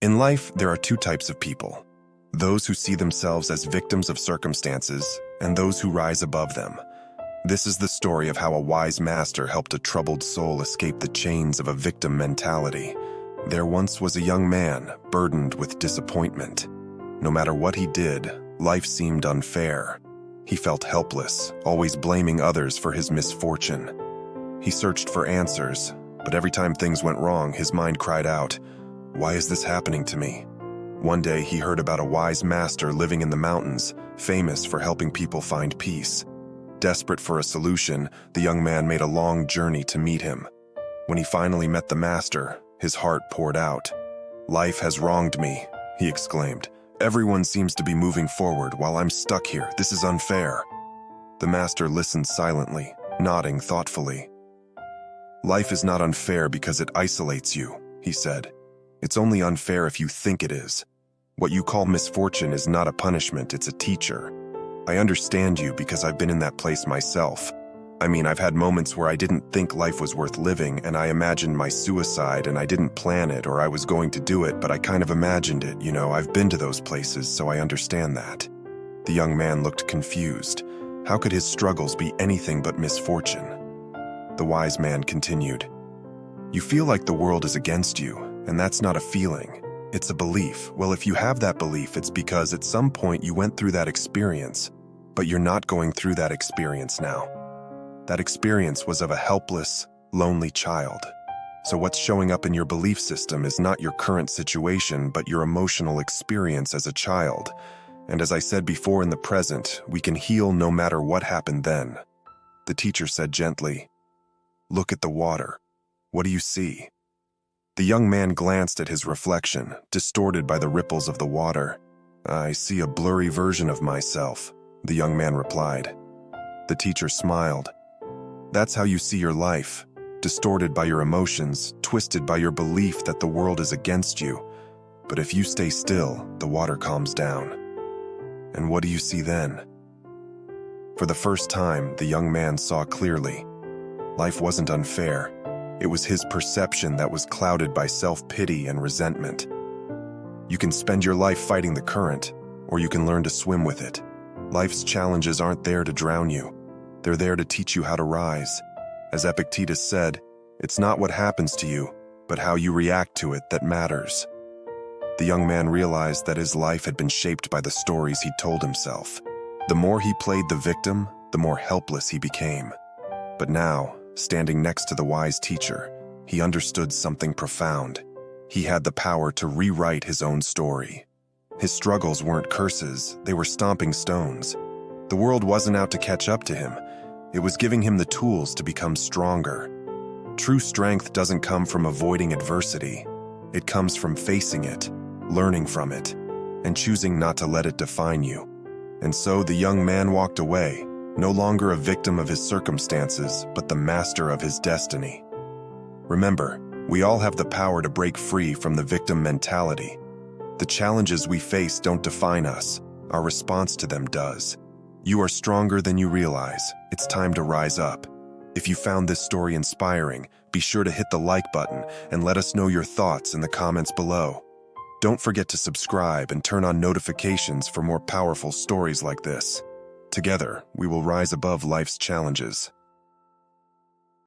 In life, there are two types of people: those who see themselves as victims of circumstances and those who rise above them. This is the story of how a wise master helped a troubled soul escape the chains of a victim mentality. There once was a young man burdened with disappointment. No matter what he did, life seemed unfair. He felt helpless, always blaming others for his misfortune. He searched for answers, but every time things went wrong, his mind cried out, "Why is this happening to me?" One day, he heard about a wise master living in the mountains, famous for helping people find peace. Desperate for a solution, the young man made a long journey to meet him. When he finally met the master, his heart poured out. "Life has wronged me," he exclaimed. "Everyone seems to be moving forward while I'm stuck here. This is unfair." The master listened silently, nodding thoughtfully. "Life is not unfair because it isolates you," he said. "It's only unfair if you think it is. What you call misfortune is not a punishment, it's a teacher. I understand you because I've been in that place myself. I've had moments where I didn't think life was worth living, and I imagined my suicide, and I didn't plan it or I was going to do it, but I kind of imagined it, I've been to those places, so I understand that." The young man looked confused. How could his struggles be anything but misfortune? The wise man continued, "You feel like the world is against you, and that's not a feeling. It's a belief. Well, if you have that belief, it's because at some point you went through that experience, but you're not going through that experience now. That experience was of a helpless, lonely child. So what's showing up in your belief system is not your current situation, but your emotional experience as a child. And as I said before, in the present, we can heal no matter what happened then." The teacher said gently, "Look at the water. What do you see?" The young man glanced at his reflection, distorted by the ripples of the water. "I see a blurry version of myself," the young man replied. The teacher smiled. "That's how you see your life, distorted by your emotions, twisted by your belief that the world is against you. But if you stay still, the water calms down." "And what do you see then?" For the first time, the young man saw clearly. Life wasn't unfair. It was his perception that was clouded by self-pity and resentment. You can spend your life fighting the current, or you can learn to swim with it. Life's challenges aren't there to drown you. They're there to teach you how to rise. As Epictetus said, it's not what happens to you, but how you react to it that matters. The young man realized that his life had been shaped by the stories he told himself. The more he played the victim, the more helpless he became. But now, standing next to the wise teacher, he understood something profound. He had the power to rewrite his own story. His struggles weren't curses, they were stomping stones. The world wasn't out to catch up to him. It was giving him the tools to become stronger. True strength doesn't come from avoiding adversity. It comes from facing it, learning from it, and choosing not to let it define you. And so the young man walked away, no longer a victim of his circumstances, but the master of his destiny. Remember, we all have the power to break free from the victim mentality. The challenges we face don't define us. Our response to them does. You are stronger than you realize. It's time to rise up. If you found this story inspiring, be sure to hit the like button and let us know your thoughts in the comments below. Don't forget to subscribe and turn on notifications for more powerful stories like this. Together, we will rise above life's challenges.